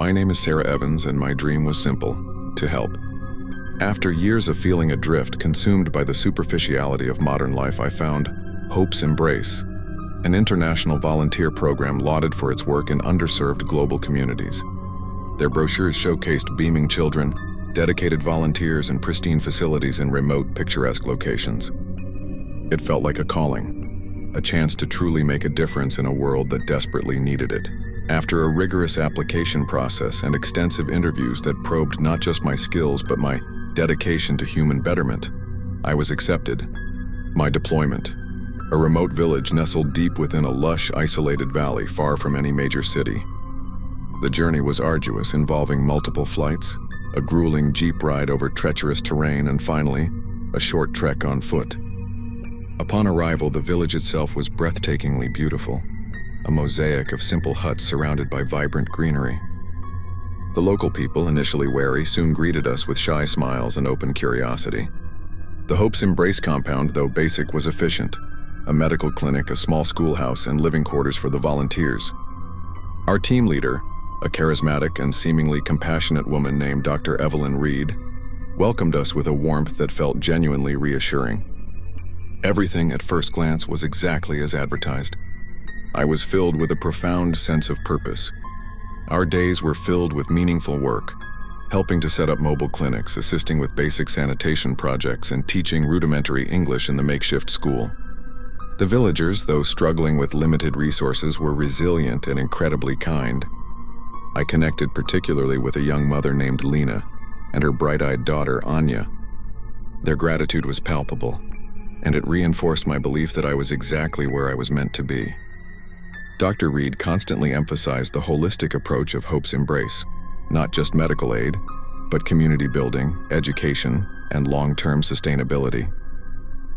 My name is Sarah Evans, and my dream was simple: to help. After years of feeling adrift, consumed by the superficiality of modern life, I found Hope's Embrace, an international volunteer program lauded for its work in underserved global communities. Their brochures showcased beaming children, dedicated volunteers, and pristine facilities in remote, picturesque locations. It felt like a calling, a chance to truly make a difference in a world that desperately needed it. After a rigorous application process and extensive interviews that probed not just my skills but my dedication to human betterment, I was accepted. My deployment: a remote village nestled deep within a lush, isolated valley far from any major city. The journey was arduous, involving multiple flights, a grueling jeep ride over treacherous terrain, and finally, a short trek on foot. Upon arrival, the village itself was breathtakingly beautiful, a mosaic of simple huts surrounded by vibrant greenery. The local people, initially wary, soon greeted us with shy smiles and open curiosity. The Hope's Embrace compound, though basic, was efficient: a medical clinic, a small schoolhouse, and living quarters for the volunteers. Our team leader, a charismatic and seemingly compassionate woman named Dr. Evelyn Reed, welcomed us with a warmth that felt genuinely reassuring. Everything at first glance was exactly as advertised. I was filled with a profound sense of purpose. Our days were filled with meaningful work, helping to set up mobile clinics, assisting with basic sanitation projects, and teaching rudimentary English in the makeshift school. The villagers, though struggling with limited resources, were resilient and incredibly kind. I connected particularly with a young mother named Lena and her bright-eyed daughter, Anya. Their gratitude was palpable, and it reinforced my belief that I was exactly where I was meant to be. Dr. Reed constantly emphasized the holistic approach of Hope's Embrace: not just medical aid, but community building, education, and long-term sustainability.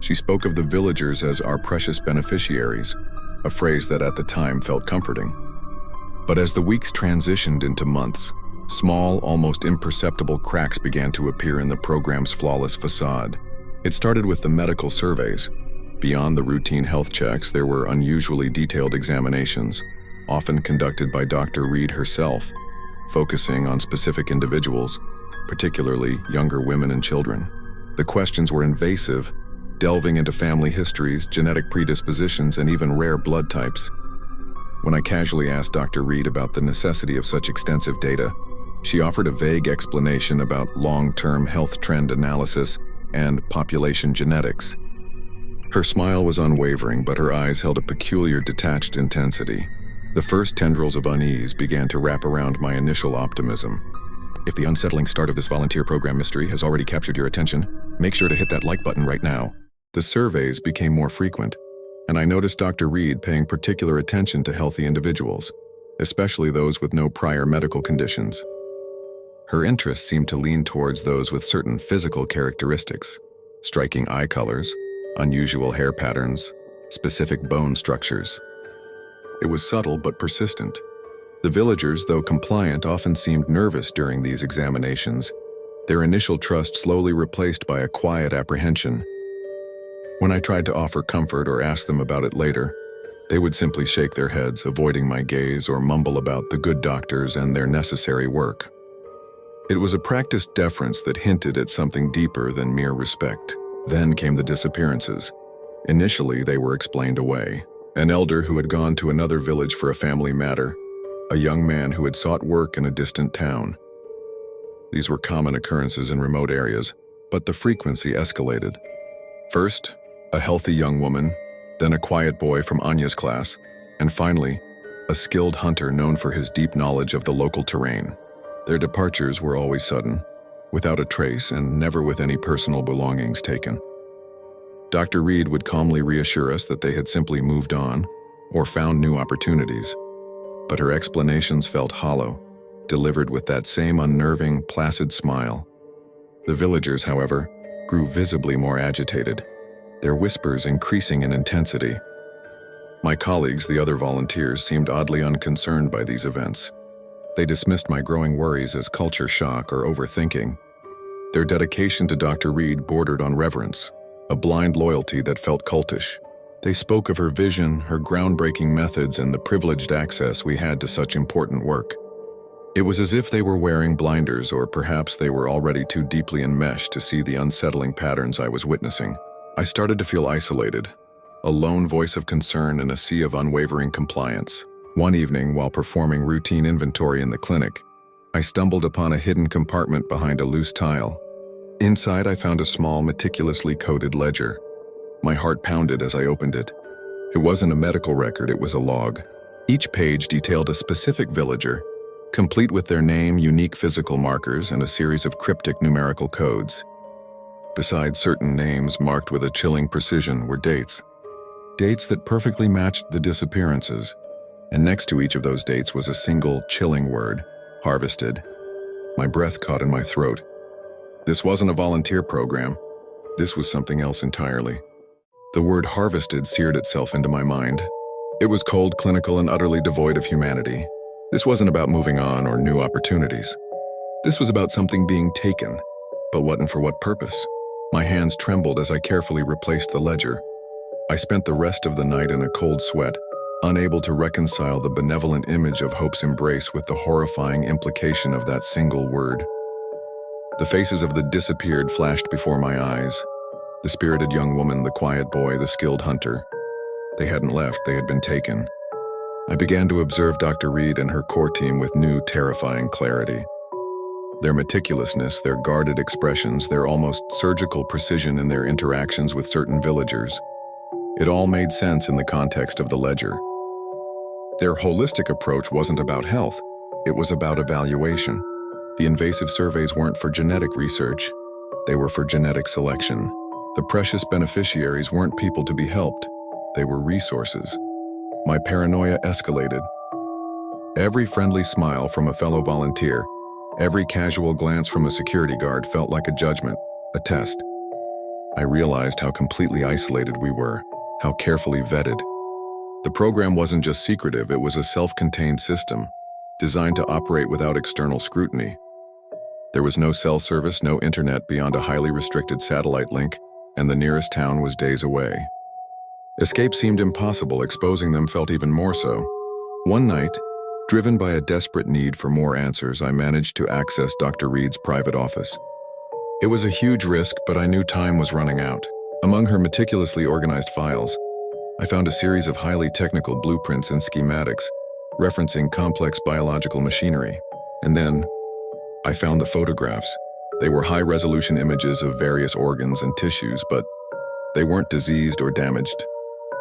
She spoke of the villagers as our precious beneficiaries, a phrase that at the time felt comforting. But as the weeks transitioned into months, small, almost imperceptible cracks began to appear in the program's flawless facade. It started with the medical surveys. Beyond the routine health checks, there were unusually detailed examinations, often conducted by Dr. Reed herself, focusing on specific individuals, particularly younger women and children. The questions were invasive, delving into family histories, genetic predispositions, and even rare blood types. When I casually asked Dr. Reed about the necessity of such extensive data, she offered a vague explanation about long-term health trend analysis and population genetics. Her smile was unwavering, but her eyes held a peculiar detached intensity. The first tendrils of unease began to wrap around my initial optimism. If the unsettling start of this volunteer program mystery has already captured your attention, make sure to hit that like button right now. The surveys became more frequent, and I noticed Dr. Reed paying particular attention to healthy individuals, especially those with no prior medical conditions. Her interest seemed to lean towards those with certain physical characteristics: striking eye colors, unusual hair patterns, specific bone structures. It was subtle but persistent. The villagers, though compliant, often seemed nervous during these examinations, their initial trust slowly replaced by a quiet apprehension. When I tried to offer comfort or ask them about it later, they would simply shake their heads, avoiding my gaze, or mumble about the good doctors and their necessary work. It was a practiced deference that hinted at something deeper than mere respect. Then came the disappearances. Initially, they were explained away. An elder who had gone to another village for a family matter, a young man who had sought work in a distant town. These were common occurrences in remote areas, but the frequency escalated. First, a healthy young woman, then a quiet boy from Anya's class, and finally, a skilled hunter known for his deep knowledge of the local terrain. Their departures were always sudden, without a trace and never with any personal belongings taken. Dr. Reed would calmly reassure us that they had simply moved on or found new opportunities, but her explanations felt hollow, delivered with that same unnerving, placid smile. The villagers, however, grew visibly more agitated, their whispers increasing in intensity. My colleagues, the other volunteers, seemed oddly unconcerned by these events. They dismissed my growing worries as culture shock or overthinking. Their dedication to Dr. Reed bordered on reverence, a blind loyalty that felt cultish. They spoke of her vision, her groundbreaking methods, and the privileged access we had to such important work. It was as if they were wearing blinders, or perhaps they were already too deeply enmeshed to see the unsettling patterns I was witnessing. I started to feel isolated, a lone voice of concern in a sea of unwavering compliance. One evening, while performing routine inventory in the clinic, I stumbled upon a hidden compartment behind a loose tile. Inside, I found a small, meticulously coded ledger. My heart pounded as I opened it. It wasn't a medical record, it was a log. Each page detailed a specific villager, complete with their name, unique physical markers, and a series of cryptic numerical codes. Besides certain names marked with a chilling precision were dates. Dates that perfectly matched the disappearances. And next to each of those dates was a single, chilling word: harvested. My breath caught in my throat. This wasn't a volunteer program. This was something else entirely. The word harvested seared itself into my mind. It was cold, clinical, and utterly devoid of humanity. This wasn't about moving on or new opportunities. This was about something being taken, but what and for what purpose? My hands trembled as I carefully replaced the ledger. I spent the rest of the night in a cold sweat, unable to reconcile the benevolent image of hope's embrace with the horrifying implication of that single word. The faces of the disappeared flashed before my eyes. The spirited young woman, the quiet boy, the skilled hunter. They hadn't left, they had been taken. I began to observe Dr. Reed and her core team with new, terrifying clarity. Their meticulousness, their guarded expressions, their almost surgical precision in their interactions with certain villagers. It all made sense in the context of the ledger. Their holistic approach wasn't about health, it was about evaluation. The invasive surveys weren't for genetic research, they were for genetic selection. The precious beneficiaries weren't people to be helped, they were resources. My paranoia escalated. Every friendly smile from a fellow volunteer, every casual glance from a security guard felt like a judgment, a test. I realized how completely isolated we were, how carefully vetted. The program wasn't just secretive, it was a self-contained system, designed to operate without external scrutiny. There was no cell service, no internet beyond a highly restricted satellite link, and the nearest town was days away. Escape seemed impossible, exposing them felt even more so. One night, driven by a desperate need for more answers, I managed to access Dr. Reed's private office. It was a huge risk, but I knew time was running out. Among her meticulously organized files, I found a series of highly technical blueprints and schematics, referencing complex biological machinery. And then, I found the photographs. They were high-resolution images of various organs and tissues, but they weren't diseased or damaged.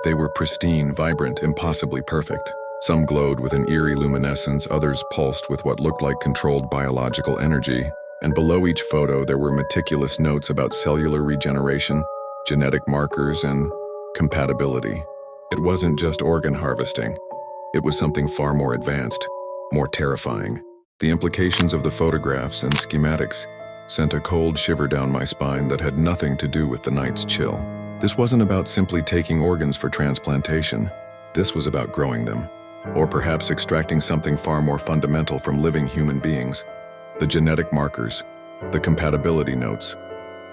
They were pristine, vibrant, impossibly perfect. Some glowed with an eerie luminescence, others pulsed with what looked like controlled biological energy, and below each photo there were meticulous notes about cellular regeneration, genetic markers, and compatibility. It wasn't just organ harvesting. It was something far more advanced, more terrifying. The implications of the photographs and schematics sent a cold shiver down my spine that had nothing to do with the night's chill. This wasn't about simply taking organs for transplantation. This was about growing them, or perhaps extracting something far more fundamental from living human beings. The genetic markers, the compatibility notes.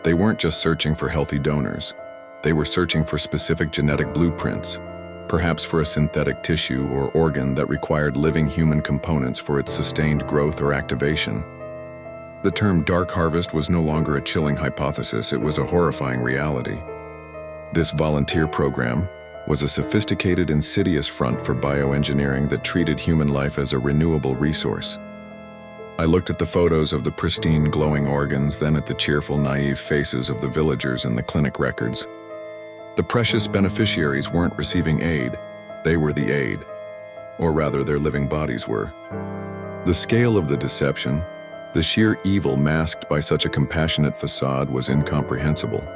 They weren't just searching for healthy donors. They were searching for specific genetic blueprints, perhaps for a synthetic tissue or organ that required living human components for its sustained growth or activation. The term dark harvest was no longer a chilling hypothesis, it was a horrifying reality. This volunteer program was a sophisticated, insidious front for bioengineering that treated human life as a renewable resource. I looked at the photos of the pristine, glowing organs, then at the cheerful, naive faces of the villagers in the clinic records. The precious beneficiaries weren't receiving aid, they were the aid. Or rather, their living bodies were. The scale of the deception, the sheer evil masked by such a compassionate facade, was incomprehensible.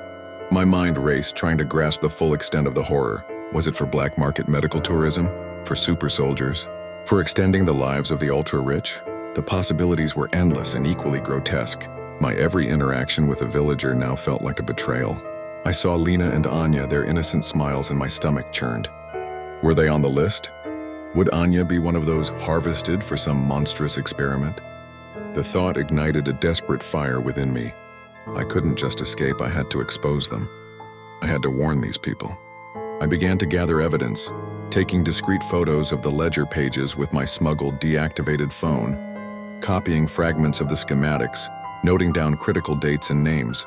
My mind raced, trying to grasp the full extent of the horror. Was it for black market medical tourism? For super soldiers? For extending the lives of the ultra-rich? The possibilities were endless and equally grotesque. My every interaction with a villager now felt like a betrayal. I saw Lena and Anya, their innocent smiles, and my stomach churned. Were they on the list? Would Anya be one of those harvested for some monstrous experiment? The thought ignited a desperate fire within me. I couldn't just escape, I had to expose them. I had to warn these people. I began to gather evidence, taking discrete photos of the ledger pages with my smuggled, deactivated phone. copying fragments of the schematics, noting down critical dates and names.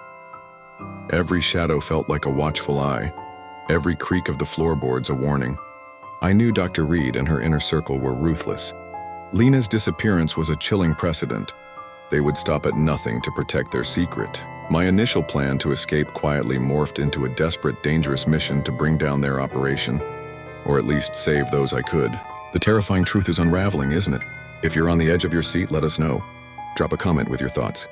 Every shadow felt like a watchful eye, every creak of the floorboards a warning. I knew Dr. Reed and her inner circle were ruthless. Lena's disappearance was a chilling precedent. They would stop at nothing to protect their secret. My initial plan to escape quietly morphed into a desperate, dangerous mission to bring down their operation, or at least save those I could. The terrifying truth is unraveling, isn't it? If you're on the edge of your seat, let us know. Drop a comment with your thoughts.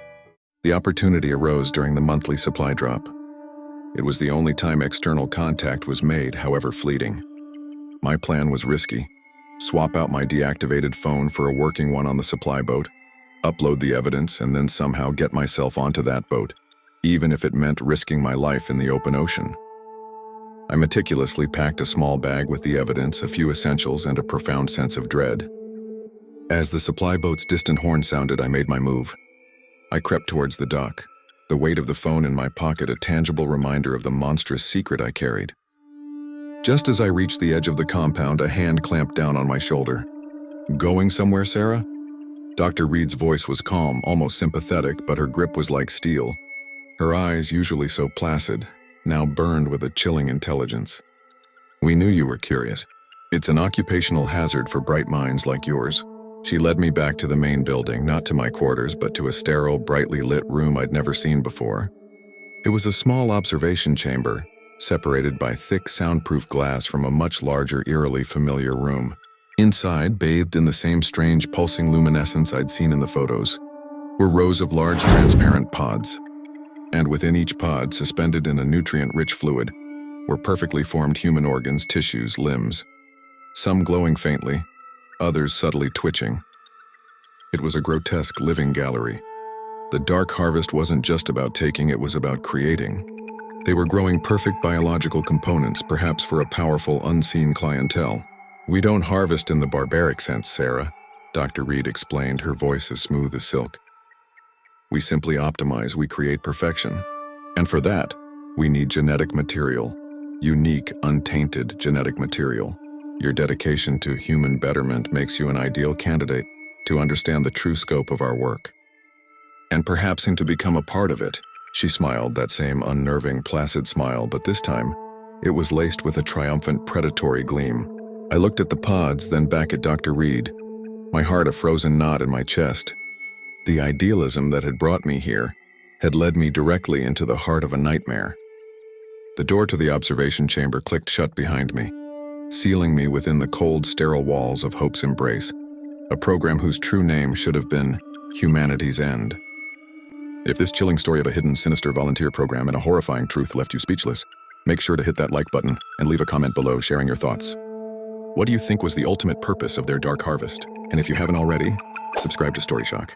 The opportunity arose during the monthly supply drop. It was the only time external contact was made, however fleeting. My plan was risky. Swap out my deactivated phone for a working one on the supply boat, upload the evidence, and then somehow get myself onto that boat, even if it meant risking my life in the open ocean. I meticulously packed a small bag with the evidence, a few essentials, and a profound sense of dread. As the supply boat's distant horn sounded, I made my move. I crept towards the dock, the weight of the phone in my pocket a tangible reminder of the monstrous secret I carried. Just as I reached the edge of the compound, a hand clamped down on my shoulder. "Going somewhere, Sarah?" Dr. Reed's voice was calm, almost sympathetic, but her grip was like steel. Her eyes, usually so placid, now burned with a chilling intelligence. "We knew you were curious. It's an occupational hazard for bright minds like yours." She led me back to the main building, not to my quarters, but to a sterile, brightly lit room I'd never seen before. It was a small observation chamber, separated by thick, soundproof glass from a much larger, eerily familiar room. Inside, bathed in the same strange, pulsing luminescence I'd seen in the photos, were rows of large, transparent pods. And within each pod, suspended in a nutrient-rich fluid, were perfectly formed human organs, tissues, limbs. Some glowing faintly, others subtly twitching. It was a grotesque living gallery. The dark harvest wasn't just about taking, it was about creating. They were growing perfect biological components, perhaps for a powerful, unseen clientele. "We don't harvest in the barbaric sense, Sarah," Dr. Reed explained, her voice as smooth as silk. "We simply optimize, we create perfection. And for that, we need genetic material, unique, untainted genetic material. Your dedication to human betterment makes you an ideal candidate to understand the true scope of our work. And perhaps to become a part of it." She smiled, that same unnerving, placid smile, but this time, it was laced with a triumphant, predatory gleam. I looked at the pods, then back at Dr. Reed, my heart a frozen knot in my chest. The idealism that had brought me here had led me directly into the heart of a nightmare. The door to the observation chamber clicked shut behind me, sealing me within the cold, sterile walls of Hope's Embrace, a program whose true name should have been Humanity's End. If this chilling story of a hidden, sinister volunteer program and a horrifying truth left you speechless, make sure to hit that like button and leave a comment below sharing your thoughts. What do you think was the ultimate purpose of their dark harvest? And if you haven't already, subscribe to Story Shock.